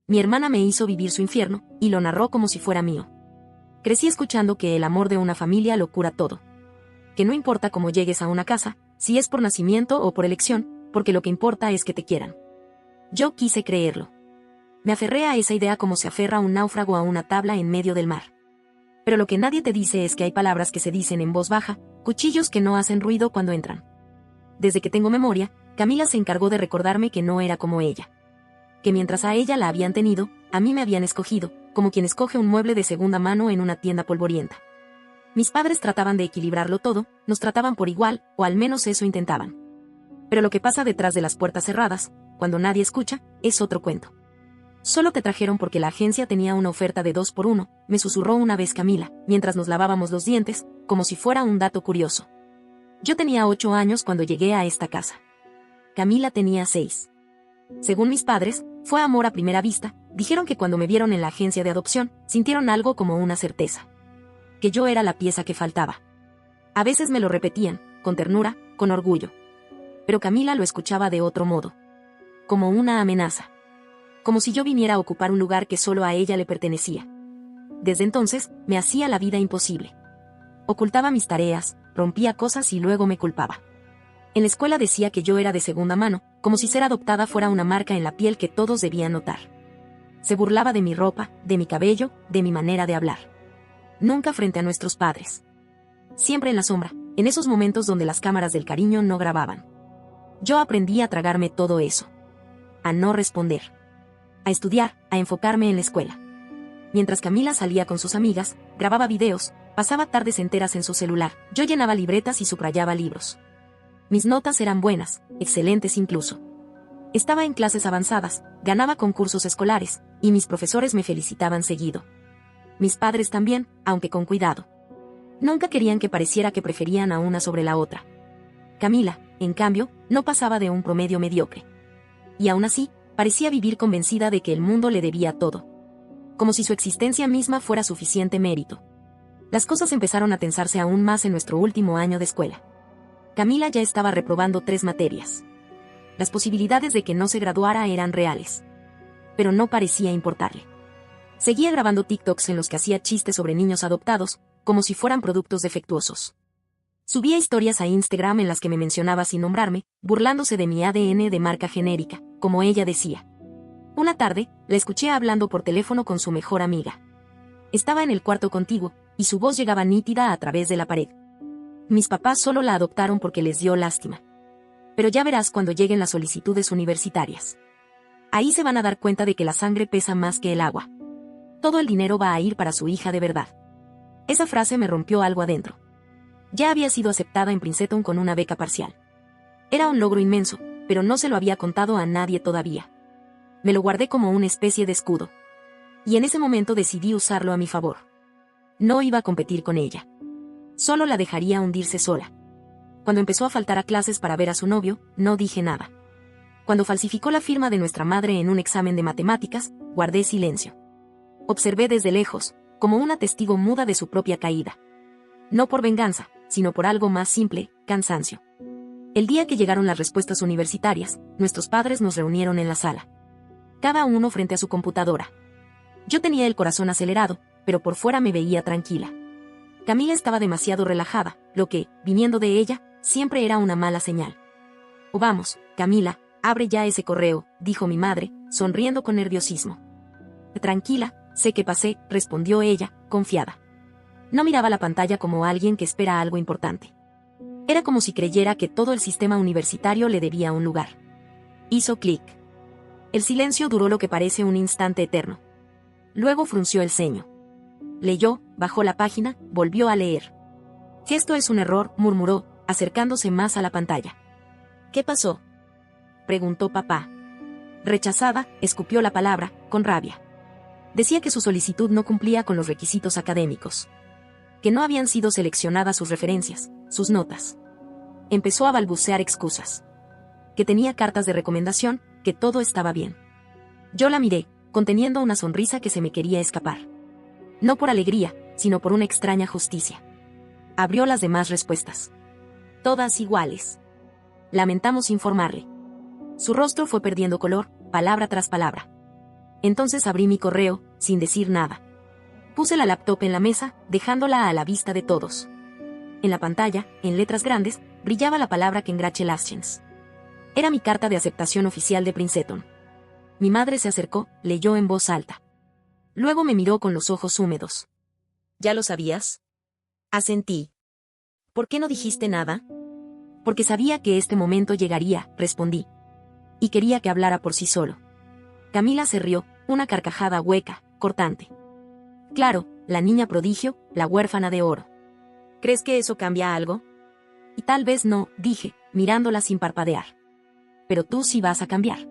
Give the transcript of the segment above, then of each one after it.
Mi hermana me hizo vivir su infierno, y lo narró como si fuera mío. Crecí escuchando que el amor de una familia lo cura todo. Que no importa cómo llegues a una casa, si es por nacimiento o por elección, porque lo que importa es que te quieran. Yo quise creerlo. Me aferré a esa idea como se aferra un náufrago a una tabla en medio del mar. Pero lo que nadie te dice es que hay palabras que se dicen en voz baja, cuchillos que no hacen ruido cuando entran. Desde que tengo memoria, Camila se encargó de recordarme que no era como ella. Que mientras a ella la habían tenido, a mí me habían escogido, como quien escoge un mueble de segunda mano en una tienda polvorienta. Mis padres trataban de equilibrarlo todo, nos trataban por igual, o al menos eso intentaban. Pero lo que pasa detrás de las puertas cerradas, cuando nadie escucha, es otro cuento. Solo te trajeron porque la agencia tenía una oferta de 2 por 1, me susurró una vez Camila, mientras nos lavábamos los dientes, como si fuera un dato curioso. Yo tenía 8 años cuando llegué a esta casa. Camila tenía 6. Según mis padres, fue amor a primera vista, dijeron que cuando me vieron en la agencia de adopción, sintieron algo como una certeza. Que yo era la pieza que faltaba. A veces me lo repetían, con ternura, con orgullo. Pero Camila lo escuchaba de otro modo. Como una amenaza. Como si yo viniera a ocupar un lugar que solo a ella le pertenecía. Desde entonces, me hacía la vida imposible. Ocultaba mis tareas, rompía cosas y luego me culpaba. En la escuela decía que yo era de segunda mano, como si ser adoptada fuera una marca en la piel que todos debían notar. Se burlaba de mi ropa, de mi cabello, de mi manera de hablar. Nunca frente a nuestros padres. Siempre en la sombra, en esos momentos donde las cámaras del cariño no grababan. Yo aprendí a tragarme todo eso. A no responder. A estudiar, a enfocarme en la escuela. Mientras Camila salía con sus amigas, grababa videos, pasaba tardes enteras en su celular, yo llenaba libretas y subrayaba libros. Mis notas eran buenas, excelentes incluso. Estaba en clases avanzadas, ganaba concursos escolares, y mis profesores me felicitaban seguido. Mis padres también, aunque con cuidado. Nunca querían que pareciera que preferían a una sobre la otra. Camila, en cambio, no pasaba de un promedio mediocre. Y aún así, parecía vivir convencida de que el mundo le debía todo. Como si su existencia misma fuera suficiente mérito. Las cosas empezaron a tensarse aún más en nuestro último año de escuela. Camila ya estaba reprobando 3 materias. Las posibilidades de que no se graduara eran reales. Pero no parecía importarle. Seguía grabando TikToks en los que hacía chistes sobre niños adoptados, como si fueran productos defectuosos. Subía historias a Instagram en las que me mencionaba sin nombrarme, burlándose de mi ADN de marca genérica, como ella decía. Una tarde, la escuché hablando por teléfono con su mejor amiga. Estaba en el cuarto contiguo, y su voz llegaba nítida a través de la pared. Mis papás solo la adoptaron porque les dio lástima. Pero ya verás cuando lleguen las solicitudes universitarias. Ahí se van a dar cuenta de que la sangre pesa más que el agua. Todo el dinero va a ir para su hija de verdad. Esa frase me rompió algo adentro. Ya había sido aceptada en Princeton con una beca parcial. Era un logro inmenso, pero no se lo había contado a nadie todavía. Me lo guardé como una especie de escudo. Y en ese momento decidí usarlo a mi favor. No iba a competir con ella. Solo la dejaría hundirse sola. Cuando empezó a faltar a clases para ver a su novio, no dije nada. Cuando falsificó la firma de nuestra madre en un examen de matemáticas, guardé silencio. Observé desde lejos, como una testigo muda de su propia caída. No por venganza, sino por algo más simple, cansancio. El día que llegaron las respuestas universitarias, nuestros padres nos reunieron en la sala. Cada uno frente a su computadora. Yo tenía el corazón acelerado, pero por fuera me veía tranquila. Camila estaba demasiado relajada, lo que, viniendo de ella, siempre era una mala señal. «Oh, vamos, Camila, abre ya ese correo», dijo mi madre, sonriendo con nerviosismo. «Tranquila, sé que pasé», respondió ella, confiada. No miraba la pantalla como alguien que espera algo importante. Era como si creyera que todo el sistema universitario le debía un lugar. Hizo clic. El silencio duró lo que parece un instante eterno. Luego frunció el ceño. Leyó, bajó la página, volvió a leer. «Esto es un error», murmuró, acercándose más a la pantalla. «¿Qué pasó?», preguntó papá. Rechazada, escupió la palabra, con rabia. Decía que su solicitud no cumplía con los requisitos académicos. Que no habían sido seleccionadas sus referencias, sus notas. Empezó a balbucear excusas. Que tenía cartas de recomendación, que todo estaba bien. Yo la miré, conteniendo una sonrisa que se me quería escapar. No por alegría, sino por una extraña justicia. Abrió las demás respuestas. Todas iguales. Lamentamos informarle. Su rostro fue perdiendo color, palabra tras palabra. Entonces abrí mi correo, sin decir nada. Puse la laptop en la mesa, dejándola a la vista de todos. En la pantalla, en letras grandes, brillaba la palabra Congratulations. Era mi carta de aceptación oficial de Princeton. Mi madre se acercó, leyó en voz alta. Luego me miró con los ojos húmedos. ¿Ya lo sabías? Asentí. ¿Por qué no dijiste nada? Porque sabía que este momento llegaría, respondí. Y quería que hablara por sí solo. Camila se rió, una carcajada hueca, cortante. Claro, la niña prodigio, la huérfana de oro. ¿Crees que eso cambia algo? Y tal vez no, dije, mirándola sin parpadear. Pero tú sí vas a cambiar.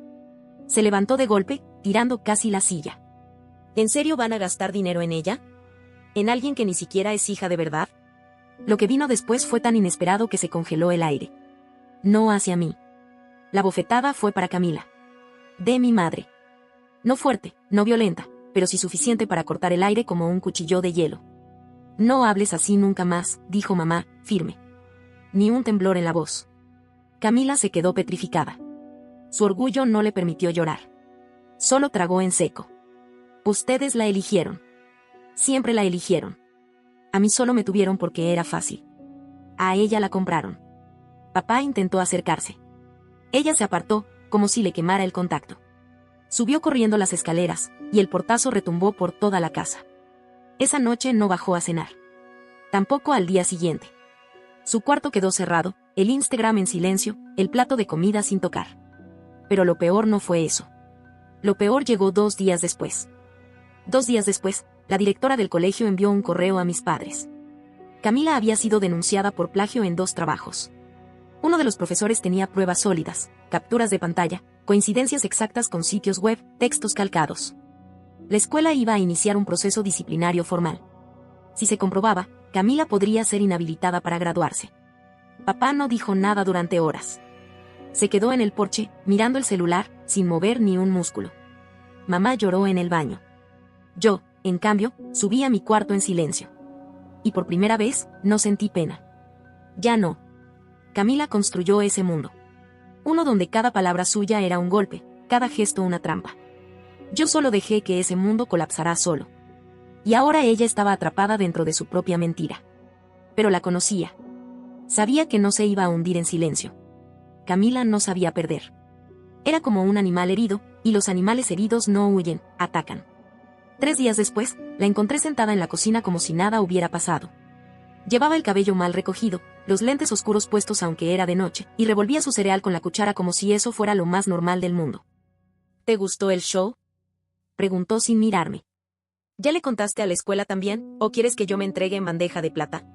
Se levantó de golpe, tirando casi la silla. ¿En serio van a gastar dinero en ella? ¿En alguien que ni siquiera es hija de verdad? Lo que vino después fue tan inesperado que se congeló el aire. No hacia mí. La bofetada fue para Camila. De mi madre. No fuerte, no violenta, pero sí suficiente para cortar el aire como un cuchillo de hielo. No hables así nunca más, dijo mamá, firme. Ni un temblor en la voz. Camila se quedó petrificada. Su orgullo no le permitió llorar. Solo tragó en seco. Ustedes la eligieron. Siempre la eligieron. A mí solo me tuvieron porque era fácil. A ella la compraron. Papá intentó acercarse. Ella se apartó, como si le quemara el contacto. Subió corriendo las escaleras, y el portazo retumbó por toda la casa. Esa noche no bajó a cenar. Tampoco al día siguiente. Su cuarto quedó cerrado, el Instagram en silencio, el plato de comida sin tocar. Pero lo peor no fue eso. Lo peor llegó 2 días después. 2 días después, la directora del colegio envió un correo a mis padres. Camila había sido denunciada por plagio en 2 trabajos. Uno de los profesores tenía pruebas sólidas, capturas de pantalla, coincidencias exactas con sitios web, textos calcados. La escuela iba a iniciar un proceso disciplinario formal. Si se comprobaba, Camila podría ser inhabilitada para graduarse. Papá no dijo nada durante horas. Se quedó en el porche, mirando el celular, sin mover ni un músculo. Mamá lloró en el baño. Yo, en cambio, subí a mi cuarto en silencio. Y por primera vez, no sentí pena. Ya no. Camila construyó ese mundo. Uno donde cada palabra suya era un golpe, cada gesto una trampa. Yo solo dejé que ese mundo colapsara solo. Y ahora ella estaba atrapada dentro de su propia mentira. Pero la conocía. Sabía que no se iba a hundir en silencio. Camila no sabía perder. Era como un animal herido, y los animales heridos no huyen, atacan. 3 días después, la encontré sentada en la cocina como si nada hubiera pasado. Llevaba el cabello mal recogido, los lentes oscuros puestos aunque era de noche, y revolvía su cereal con la cuchara como si eso fuera lo más normal del mundo. ¿Te gustó el show?, preguntó sin mirarme. ¿Ya le contaste a la escuela también, o quieres que yo me entregue en bandeja de plata?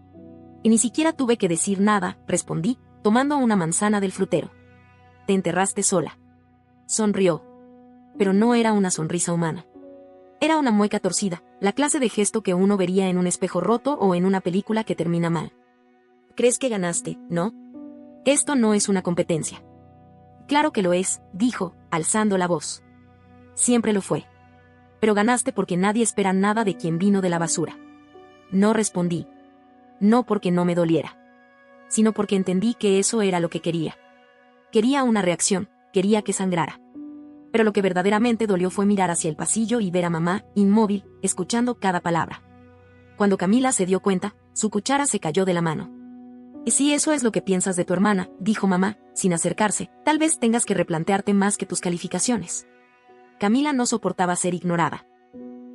Y ni siquiera tuve que decir nada, respondí, tomando una manzana del frutero. Te enterraste sola. Sonrió. Pero no era una sonrisa humana. Era una mueca torcida, la clase de gesto que uno vería en un espejo roto o en una película que termina mal. ¿Crees que ganaste, no? Esto no es una competencia. Claro que lo es, dijo, alzando la voz. Siempre lo fue. Pero ganaste porque nadie espera nada de quien vino de la basura. No respondí. No porque no me doliera. Sino porque entendí que eso era lo que quería. Quería una reacción, quería que sangrara. Pero lo que verdaderamente dolió fue mirar hacia el pasillo y ver a mamá, inmóvil, escuchando cada palabra. Cuando Camila se dio cuenta, su cuchara se cayó de la mano. Y si eso es lo que piensas de tu hermana, dijo mamá, sin acercarse, tal vez tengas que replantearte más que tus calificaciones. Camila no soportaba ser ignorada.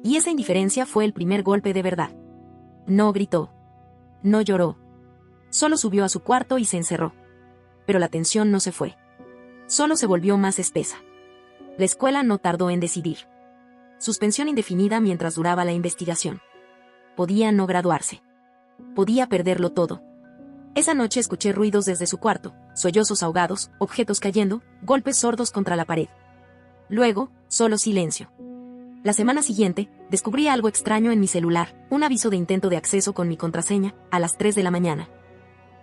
Y esa indiferencia fue el primer golpe de verdad. No gritó. No lloró. Solo subió a su cuarto y se encerró. Pero la tensión no se fue. Solo se volvió más espesa. La escuela no tardó en decidir. Suspensión indefinida mientras duraba la investigación. Podía no graduarse. Podía perderlo todo. Esa noche escuché ruidos desde su cuarto, sollozos ahogados, objetos cayendo, golpes sordos contra la pared. Luego, solo silencio. La semana siguiente, descubrí algo extraño en mi celular, un aviso de intento de acceso con mi contraseña, a las 3 de la mañana.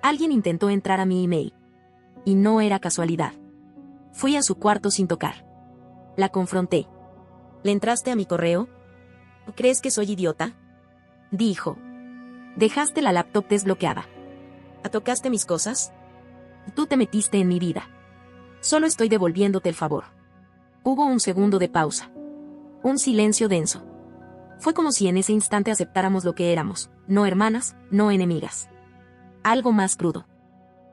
Alguien intentó entrar a mi email. Y no era casualidad. Fui a su cuarto sin tocar. La confronté. ¿Le entraste a mi correo? ¿Crees que soy idiota?, dijo. Dejaste la laptop desbloqueada. ¿Tocaste mis cosas? Tú te metiste en mi vida. Solo estoy devolviéndote el favor. Hubo un segundo de pausa. Un silencio denso. Fue como si en ese instante aceptáramos lo que éramos, no hermanas, no enemigas. Algo más crudo.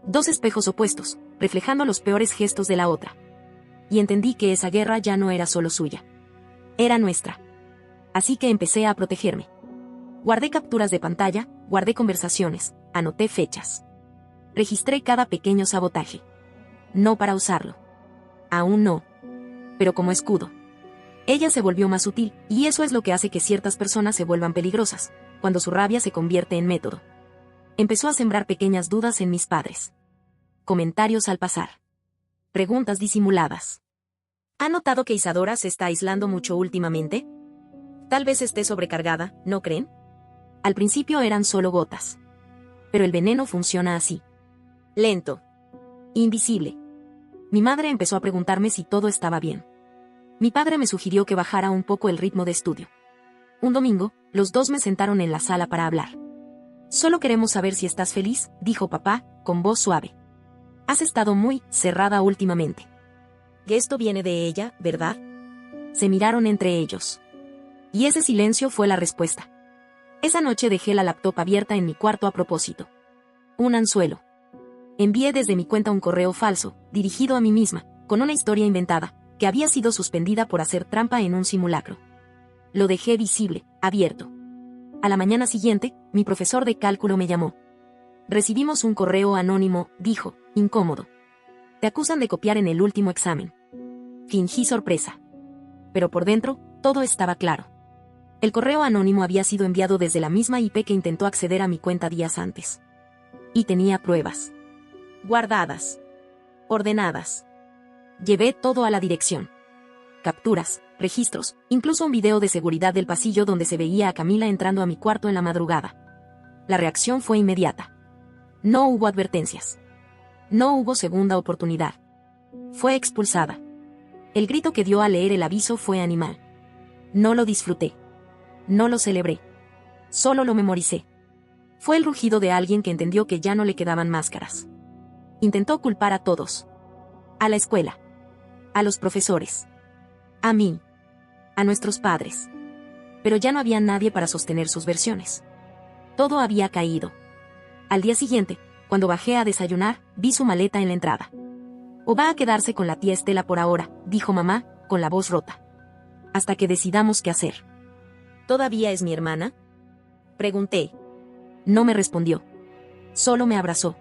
Dos espejos opuestos, reflejando los peores gestos de la otra. Y entendí que esa guerra ya no era solo suya. Era nuestra. Así que empecé a protegerme. Guardé capturas de pantalla, guardé conversaciones, anoté fechas. Registré cada pequeño sabotaje. No para usarlo. Aún no. Pero como escudo. Ella se volvió más sutil, y eso es lo que hace que ciertas personas se vuelvan peligrosas, cuando su rabia se convierte en método. Empezó a sembrar pequeñas dudas en mis padres. Comentarios al pasar. Preguntas disimuladas. ¿Ha notado que Isadora se está aislando mucho últimamente? Tal vez esté sobrecargada, ¿no creen? Al principio eran solo gotas. Pero el veneno funciona así. Lento. Invisible. Mi madre empezó a preguntarme si todo estaba bien. Mi padre me sugirió que bajara un poco el ritmo de estudio. Un domingo, los dos me sentaron en la sala para hablar. Solo queremos saber si estás feliz, dijo papá, con voz suave. Has estado muy cerrada últimamente. Que esto viene de ella, ¿verdad? Se miraron entre ellos. Y ese silencio fue la respuesta. Esa noche dejé la laptop abierta en mi cuarto a propósito. Un anzuelo. Envié desde mi cuenta un correo falso, dirigido a mí misma, con una historia inventada, que había sido suspendida por hacer trampa en un simulacro. Lo dejé visible, abierto. A la mañana siguiente, mi profesor de cálculo me llamó. Recibimos un correo anónimo, dijo, incómodo. Te acusan de copiar en el último examen. Fingí sorpresa. Pero por dentro, todo estaba claro. El correo anónimo había sido enviado desde la misma IP que intentó acceder a mi cuenta días antes. Y tenía pruebas. Guardadas. Ordenadas. Llevé todo a la dirección. Capturas, registros, incluso un video de seguridad del pasillo donde se veía a Camila entrando a mi cuarto en la madrugada. La reacción fue inmediata. No hubo advertencias. No hubo segunda oportunidad. Fue expulsada. El grito que dio al leer el aviso fue animal. No lo disfruté. No lo celebré. Solo lo memoricé. Fue el rugido de alguien que entendió que ya no le quedaban máscaras. Intentó culpar a todos. A la escuela. A los profesores. A mí. A nuestros padres. Pero ya no había nadie para sostener sus versiones. Todo había caído. Al día siguiente, cuando bajé a desayunar, vi su maleta en la entrada. O va a quedarse con la tía Estela por ahora, dijo mamá, con la voz rota. Hasta que decidamos qué hacer. ¿Todavía es mi hermana? Pregunté. No me respondió. Solo me abrazó.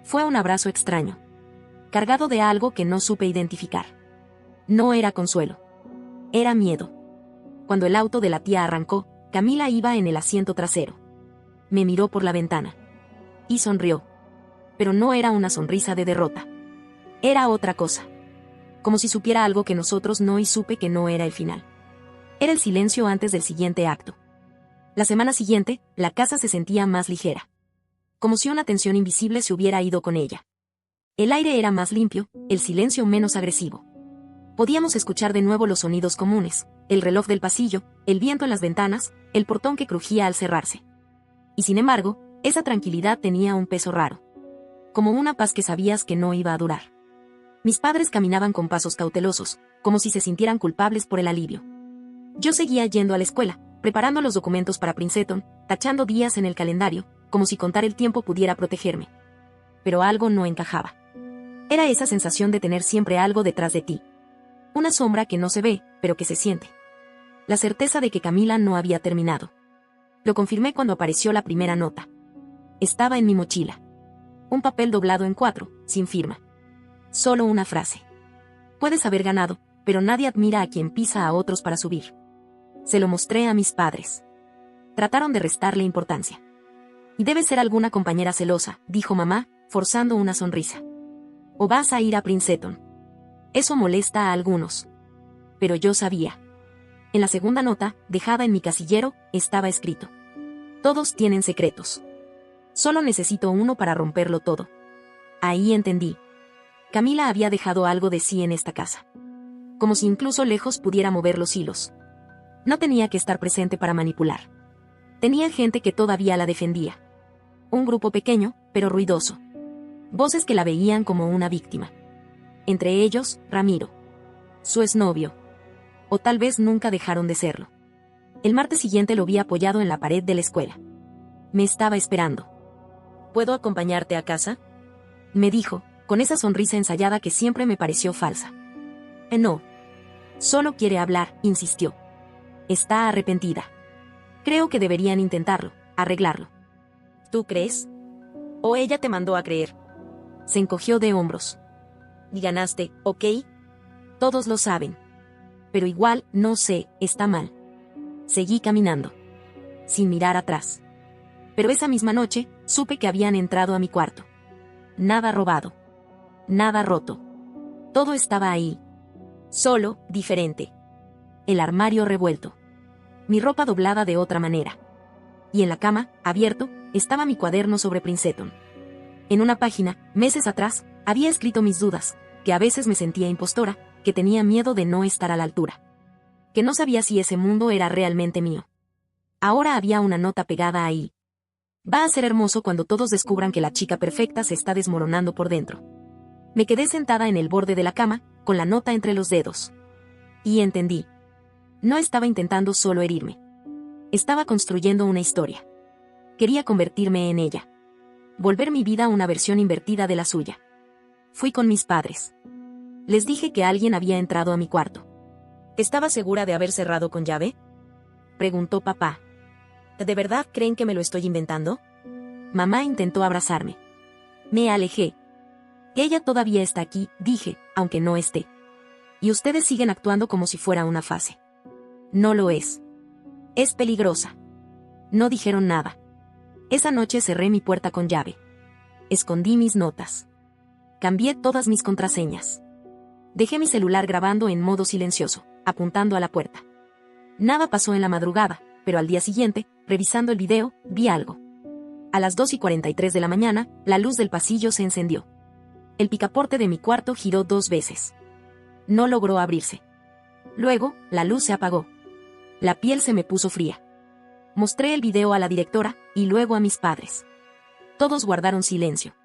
Fue un abrazo extraño. Cargado de algo que no supe identificar. No era consuelo. Era miedo. Cuando el auto de la tía arrancó, Camila iba en el asiento trasero. Me miró por la ventana. Y sonrió. Pero no era una sonrisa de derrota. Era otra cosa. Como si supiera algo que nosotros no, y supe que no era el final. Era el silencio antes del siguiente acto. La semana siguiente, la casa se sentía más ligera. Como si una tensión invisible se hubiera ido con ella. El aire era más limpio, el silencio menos agresivo. Podíamos escuchar de nuevo los sonidos comunes, el reloj del pasillo, el viento en las ventanas, el portón que crujía al cerrarse. Y sin embargo, esa tranquilidad tenía un peso raro. Como una paz que sabías que no iba a durar. Mis padres caminaban con pasos cautelosos, como si se sintieran culpables por el alivio. Yo seguía yendo a la escuela, preparando los documentos para Princeton, tachando días en el calendario, como si contar el tiempo pudiera protegerme. Pero algo no encajaba. Era esa sensación de tener siempre algo detrás de ti. Una sombra que no se ve, pero que se siente. La certeza de que Camila no había terminado. Lo confirmé cuando apareció la primera nota. Estaba en mi mochila. Un papel doblado en 4, sin firma. Solo una frase. Puedes haber ganado, pero nadie admira a quien pisa a otros para subir. Se lo mostré a mis padres. Trataron de restarle importancia. Y debe ser alguna compañera celosa, dijo mamá, forzando una sonrisa. O vas a ir a Princeton. Eso molesta a algunos. Pero yo sabía. En la segunda nota, dejada en mi casillero, estaba escrito. Todos tienen secretos. Solo necesito uno para romperlo todo. Ahí entendí. Camila había dejado algo de sí en esta casa. Como si incluso lejos pudiera mover los hilos. No tenía que estar presente para manipular. Tenía gente que todavía la defendía. Un grupo pequeño, pero ruidoso. Voces que la veían como una víctima. Entre ellos, Ramiro. Su exnovio. o tal vez nunca dejaron de serlo. El martes siguiente lo vi apoyado en la pared de la escuela. Me estaba esperando. ¿Puedo acompañarte a casa?, me dijo, con esa sonrisa ensayada que siempre me pareció falsa. No. Solo quiere hablar, insistió. Está arrepentida. Creo que deberían intentarlo, arreglarlo. ¿Tú crees? ¿O ella te mandó a creer? Se encogió de hombros. Y ganaste, ¿ok? Todos lo saben. Pero igual, no sé, está mal. Seguí caminando. Sin mirar atrás. Pero esa misma noche, supe que habían entrado a mi cuarto. Nada robado. Nada roto. Todo estaba ahí. Solo, diferente. El armario revuelto. Mi ropa doblada de otra manera. Y en la cama, abierto, estaba mi cuaderno sobre Princeton. En una página, meses atrás, había escrito mis dudas, que a veces me sentía impostora, que tenía miedo de no estar a la altura. Que no sabía si ese mundo era realmente mío. Ahora había una nota pegada ahí. Va a ser hermoso cuando todos descubran que la chica perfecta se está desmoronando por dentro. Me quedé sentada en el borde de la cama, con la nota entre los dedos. Y entendí. No estaba intentando solo herirme. Estaba construyendo una historia. Quería convertirme en ella. Volver mi vida una versión invertida de la suya. Fui con mis padres. Les dije que alguien había entrado a mi cuarto. ¿Estaba segura de haber cerrado con llave?, preguntó papá. ¿De verdad creen que me lo estoy inventando? Mamá intentó abrazarme. Me alejé. Ella todavía está aquí, dije, aunque no esté. Y ustedes siguen actuando como si fuera una fase. No lo es. Es peligrosa. No dijeron nada. Esa noche cerré mi puerta con llave. Escondí mis notas. Cambié todas mis contraseñas. Dejé mi celular grabando en modo silencioso, apuntando a la puerta. Nada pasó en la madrugada, pero al día siguiente, revisando el video, vi algo. A las 2:43 de la mañana, la luz del pasillo se encendió. El picaporte de mi cuarto giró 2 veces. No logró abrirse. Luego, la luz se apagó. La piel se me puso fría. Mostré el video a la directora, y luego a mis padres. Todos guardaron silencio.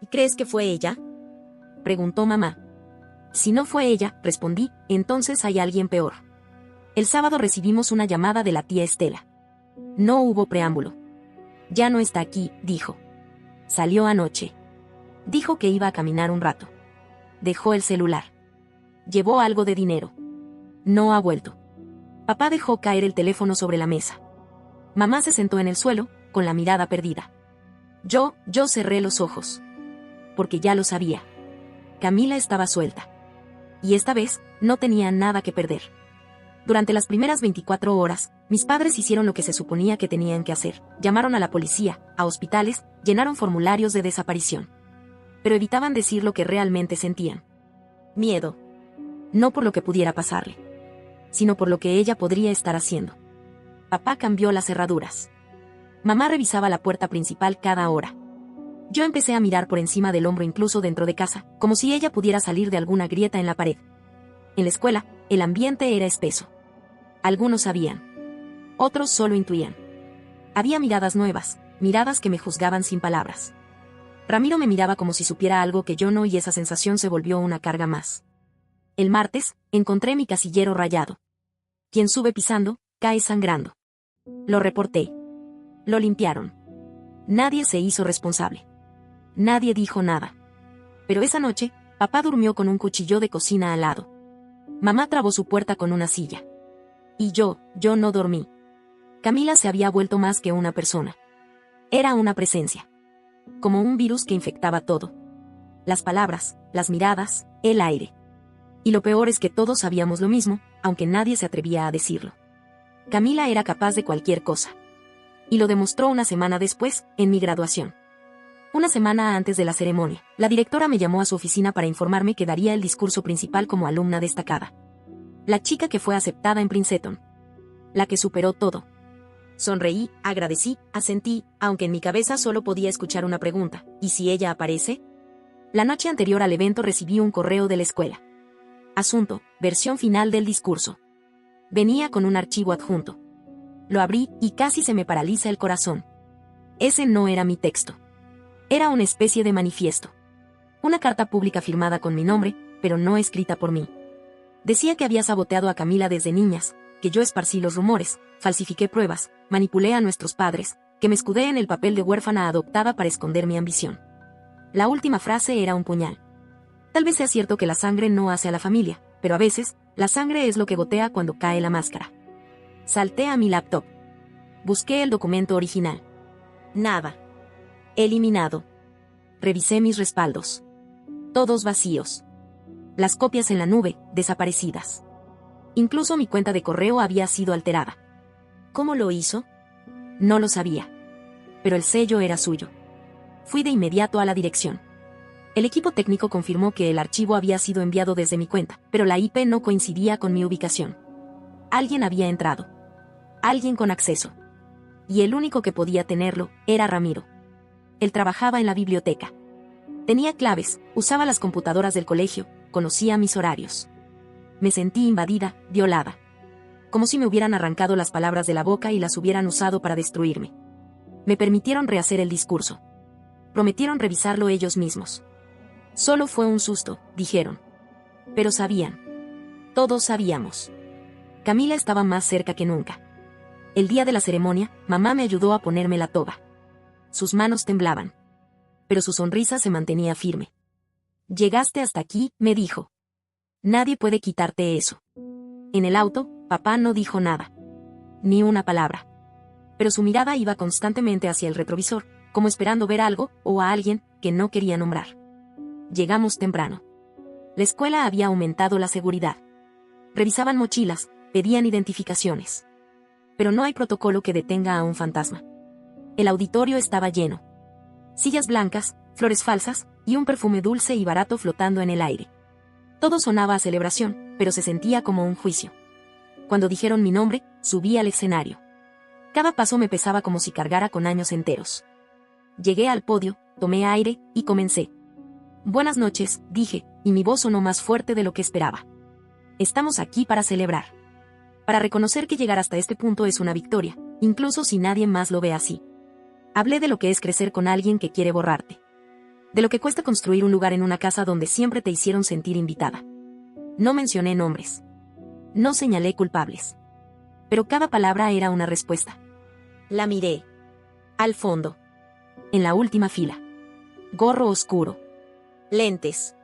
¿Y crees que fue ella?, preguntó mamá. Si no fue ella, respondí, entonces hay alguien peor. El sábado recibimos una llamada de la tía Estela. No hubo preámbulo. Ya no está aquí, dijo. Salió anoche. Dijo que iba a caminar un rato. Dejó el celular. Llevó algo de dinero. No ha vuelto. Papá dejó caer el teléfono sobre la mesa. Mamá se sentó en el suelo, con la mirada perdida. Yo cerré los ojos. Porque ya lo sabía. Camila estaba suelta. Y esta vez, no tenía nada que perder. Durante las primeras 24 horas, mis padres hicieron lo que se suponía que tenían que hacer. Llamaron a la policía, a hospitales, llenaron formularios de desaparición. Pero evitaban decir lo que realmente sentían. Miedo. No por lo que pudiera pasarle, sino por lo que ella podría estar haciendo. Papá cambió las cerraduras. Mamá revisaba la puerta principal cada hora. Yo empecé a mirar por encima del hombro incluso dentro de casa, como si ella pudiera salir de alguna grieta en la pared. En la escuela, el ambiente era espeso. Algunos sabían. Otros solo intuían. Había miradas nuevas, miradas que me juzgaban sin palabras. Ramiro me miraba como si supiera algo que yo no y esa sensación se volvió una carga más. El martes, encontré mi casillero rayado. Quien sube pisando, cae sangrando. Lo reporté. Lo limpiaron. Nadie se hizo responsable. Nadie dijo nada. Pero esa noche, papá durmió con un cuchillo de cocina al lado. Mamá trabó su puerta con una silla. Y yo no dormí. Camila se había vuelto más que una persona. Era una presencia. Como un virus que infectaba todo. Las palabras, las miradas, el aire. Y lo peor es que todos sabíamos lo mismo, aunque nadie se atrevía a decirlo. Camila era capaz de cualquier cosa. Y lo demostró una semana después, en mi graduación. Una semana antes de la ceremonia, la directora me llamó a su oficina para informarme que daría el discurso principal como alumna destacada. La chica que fue aceptada en Princeton. La que superó todo. Sonreí, agradecí, asentí, aunque en mi cabeza solo podía escuchar una pregunta. ¿Y si ella aparece? La noche anterior al evento recibí un correo de la escuela. Asunto, versión final del discurso. Venía con un archivo adjunto. Lo abrí y casi se me paraliza el corazón. Ese no era mi texto. Era una especie de manifiesto. Una carta pública firmada con mi nombre, pero no escrita por mí. Decía que había saboteado a Camila desde niñas, que yo esparcí los rumores, falsifiqué pruebas, manipulé a nuestros padres, que me escudé en el papel de huérfana adoptada para esconder mi ambición. La última frase era un puñal. Tal vez sea cierto que la sangre no hace a la familia, pero a veces, la sangre es lo que gotea cuando cae la máscara. Salté a mi laptop. Busqué el documento original. Nada. Eliminado. Revisé mis respaldos. Todos vacíos. Las copias en la nube, desaparecidas. Incluso mi cuenta de correo había sido alterada. ¿Cómo lo hizo? No lo sabía. Pero el sello era suyo. Fui de inmediato a la dirección. El equipo técnico confirmó que el archivo había sido enviado desde mi cuenta, pero la IP no coincidía con mi ubicación. Alguien había entrado. Alguien con acceso. Y el único que podía tenerlo era Ramiro. Él trabajaba en la biblioteca. Tenía claves, usaba las computadoras del colegio, conocía mis horarios. Me sentí invadida, violada. Como si me hubieran arrancado las palabras de la boca y las hubieran usado para destruirme. Me permitieron rehacer el discurso. Prometieron revisarlo ellos mismos. Solo fue un susto, dijeron. Pero sabían. Todos sabíamos. Camila estaba más cerca que nunca. El día de la ceremonia, mamá me ayudó a ponerme la toga. Sus manos temblaban. Pero su sonrisa se mantenía firme. Llegaste hasta aquí, me dijo. Nadie puede quitarte eso. En el auto, papá no dijo nada. Ni una palabra. Pero su mirada iba constantemente hacia el retrovisor, como esperando ver algo, o a alguien, que no quería nombrar. Llegamos temprano. La escuela había aumentado la seguridad. Revisaban mochilas, pedían identificaciones. Pero no hay protocolo que detenga a un fantasma. El auditorio estaba lleno. Sillas blancas, flores falsas, y un perfume dulce y barato flotando en el aire. Todo sonaba a celebración, pero se sentía como un juicio. Cuando dijeron mi nombre, subí al escenario. Cada paso me pesaba como si cargara con años enteros. Llegué al podio, tomé aire, y comencé. Buenas noches, dije, y mi voz sonó más fuerte de lo que esperaba. Estamos aquí para celebrar. Para reconocer que llegar hasta este punto es una victoria, incluso si nadie más lo ve así. Hablé de lo que es crecer con alguien que quiere borrarte. De lo que cuesta construir un lugar en una casa donde siempre te hicieron sentir invitada. No mencioné nombres. No señalé culpables. Pero cada palabra era una respuesta. La miré. Al fondo. En la última fila. Gorro oscuro. Lentes.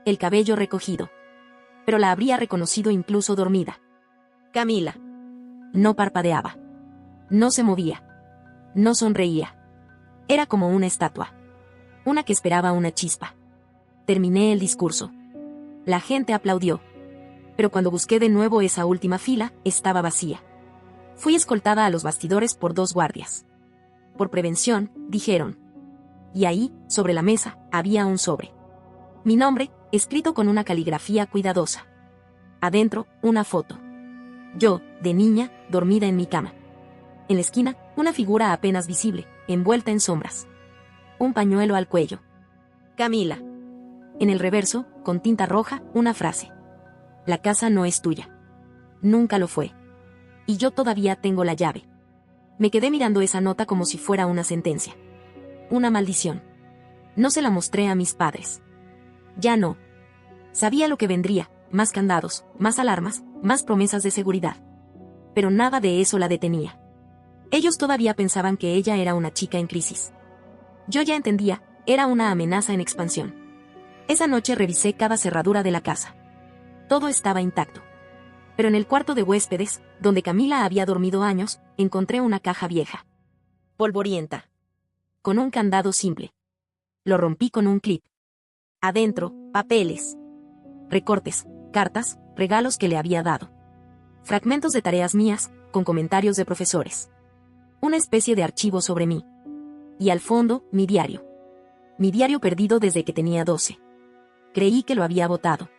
El cabello recogido. Pero la habría reconocido incluso dormida. Camila. No parpadeaba. No se movía. No sonreía. Era como una estatua. Una que esperaba una chispa. Terminé el discurso. La gente aplaudió. Pero cuando busqué de nuevo esa última fila, estaba vacía. Fui escoltada a los bastidores por 2 guardias. Por prevención, dijeron. Y ahí, sobre la mesa, había un sobre. Mi nombre, escrito con una caligrafía cuidadosa. Adentro, una foto. Yo, de niña, dormida en mi cama. En la esquina, una figura apenas visible, envuelta en sombras. Un pañuelo al cuello. Camila. En el reverso, con tinta roja, una frase. La casa no es tuya. Nunca lo fue. Y yo todavía tengo la llave. Me quedé mirando esa nota como si fuera una sentencia. Una maldición. No se la mostré a mis padres. Ya no. Sabía lo que vendría, más candados, más alarmas, más promesas de seguridad. Pero nada de eso la detenía. Ellos todavía pensaban que ella era una chica en crisis. Yo ya entendía, era una amenaza en expansión. Esa noche revisé cada cerradura de la casa. Todo estaba intacto. Pero en el cuarto de huéspedes, donde Camila había dormido años, encontré una caja vieja. Polvorienta. Con un candado simple. Lo rompí con un clip. Adentro, papeles. Recortes, cartas, regalos que le había dado. Fragmentos de tareas mías, con comentarios de profesores. Una especie de archivo sobre mí. Y al fondo, mi diario. Mi diario perdido desde que tenía 12. Creí que lo había botado.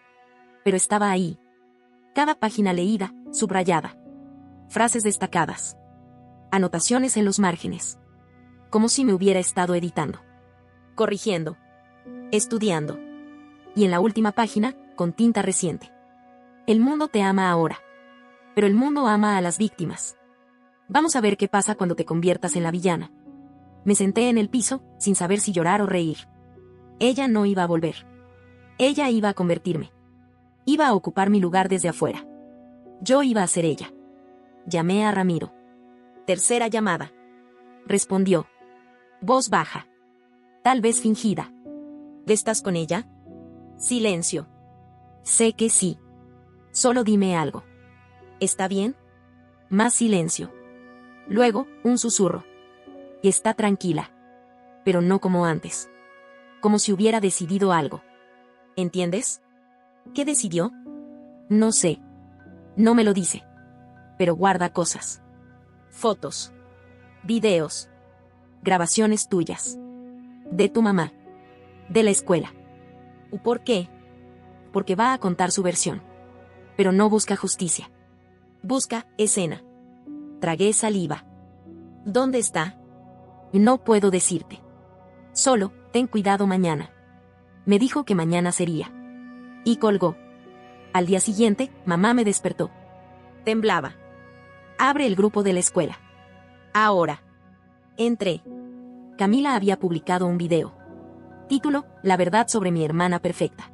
Pero estaba ahí. Cada página leída, subrayada. Frases destacadas. Anotaciones en los márgenes. Como si me hubiera estado editando. Corrigiendo. Estudiando. Y en la última página, con tinta reciente. El mundo te ama ahora. Pero el mundo ama a las víctimas. Vamos a ver qué pasa cuando te conviertas en la villana. Me senté en el piso, sin saber si llorar o reír. Ella no iba a volver. Ella iba a convertirme. Iba a ocupar mi lugar desde afuera. Yo iba a ser ella. Llamé a Ramiro. Tercera llamada. Respondió. Voz baja. Tal vez fingida. ¿Estás con ella? Silencio. Sé que sí. Solo dime algo. ¿Está bien? Más silencio. Luego, un susurro. Está tranquila. Pero no como antes. Como si hubiera decidido algo. ¿Entiendes? ¿Qué decidió? No sé. No me lo dice. Pero guarda cosas. Fotos. Videos. Grabaciones tuyas. De tu mamá. De la escuela. ¿Y por qué? Porque va a contar su versión. Pero no busca justicia. Busca escena. Tragué saliva. ¿Dónde está? No puedo decirte. Solo, ten cuidado mañana. Me dijo que mañana sería. Y colgó. Al día siguiente, mamá me despertó. Temblaba. Abre el grupo de la escuela. Ahora. Entré. Camila había publicado un video. Título, La verdad sobre mi hermana perfecta.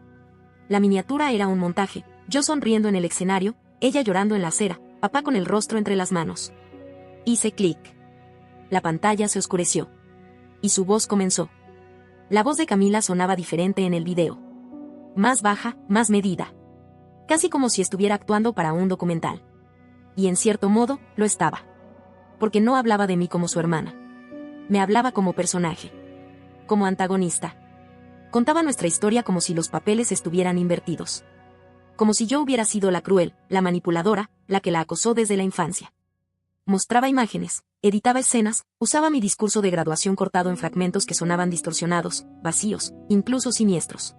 La miniatura era un montaje, yo sonriendo en el escenario, ella llorando en la acera, papá con el rostro entre las manos. Hice clic. La pantalla se oscureció. Y su voz comenzó. La voz de Camila sonaba diferente en el video. Más baja, más medida. Casi como si estuviera actuando para un documental. Y en cierto modo, lo estaba. Porque no hablaba de mí como su hermana. Me hablaba como personaje. Como antagonista. Contaba nuestra historia como si los papeles estuvieran invertidos. Como si yo hubiera sido la cruel, la manipuladora, la que la acosó desde la infancia. Mostraba imágenes, editaba escenas, usaba mi discurso de graduación cortado en fragmentos que sonaban distorsionados, vacíos, incluso siniestros.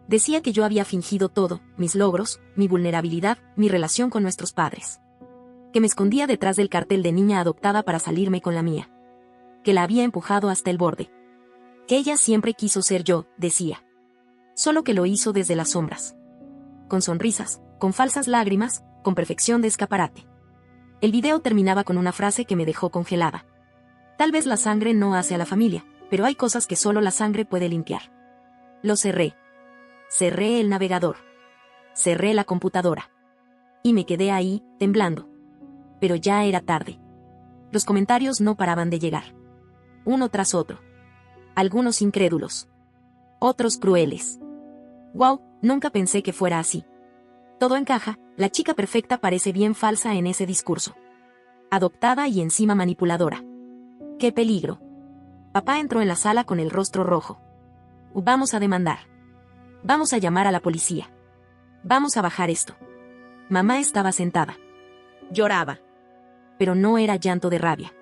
Decía que yo había fingido todo, mis logros, mi vulnerabilidad, mi relación con nuestros padres. Que me escondía detrás del cartel de niña adoptada para salirme con la mía. Que la había empujado hasta el borde. Que ella siempre quiso ser yo, decía. Solo que lo hizo desde las sombras. Con sonrisas, con falsas lágrimas, con perfección de escaparate. El video terminaba con una frase que me dejó congelada. Tal vez la sangre no hace a la familia, pero hay cosas que solo la sangre puede limpiar. Lo cerré. Cerré el navegador. Cerré la computadora. Y me quedé ahí, temblando. Pero ya era tarde. Los comentarios no paraban de llegar. Uno tras otro. Algunos incrédulos. Otros crueles. Wow, nunca pensé que fuera así. Todo encaja, la chica perfecta parece bien falsa en ese discurso. Adoptada y encima manipuladora. ¡Qué peligro! Papá entró en la sala con el rostro rojo. Vamos a demandar. Vamos a llamar a la policía. Vamos a bajar esto. Mamá estaba sentada. Lloraba. Pero no era llanto de rabia.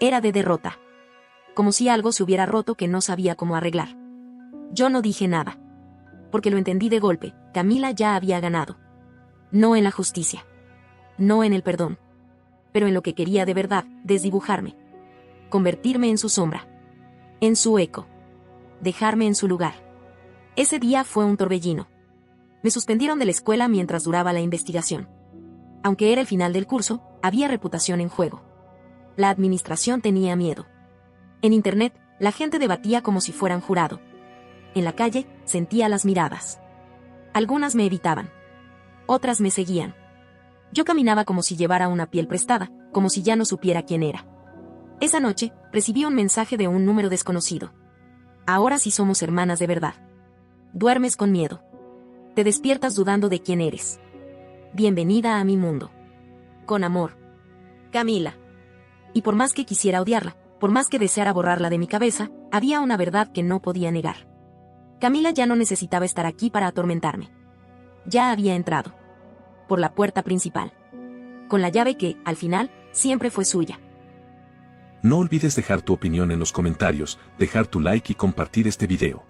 Era de derrota. Como si algo se hubiera roto que no sabía cómo arreglar. Yo no dije nada. Porque lo entendí de golpe, Camila ya había ganado. No en la justicia. No en el perdón. Pero en lo que quería de verdad, desdibujarme. Convertirme en su sombra. En su eco. Dejarme en su lugar. Ese día fue un torbellino. Me suspendieron de la escuela mientras duraba la investigación. Aunque era el final del curso, había reputación en juego. La administración tenía miedo. En internet, la gente debatía como si fueran jurado. En la calle, sentía las miradas. Algunas me evitaban. Otras me seguían. Yo caminaba como si llevara una piel prestada, como si ya no supiera quién era. Esa noche, recibí un mensaje de un número desconocido. Ahora sí somos hermanas de verdad. Duermes con miedo. Te despiertas dudando de quién eres. Bienvenida a mi mundo. Con amor. Camila. Y por más que quisiera odiarla, por más que deseara borrarla de mi cabeza, había una verdad que no podía negar. Camila ya no necesitaba estar aquí para atormentarme. Ya había entrado. Por la puerta principal. Con la llave que, al final, siempre fue suya. No olvides dejar tu opinión en los comentarios, dejar tu like y compartir este video.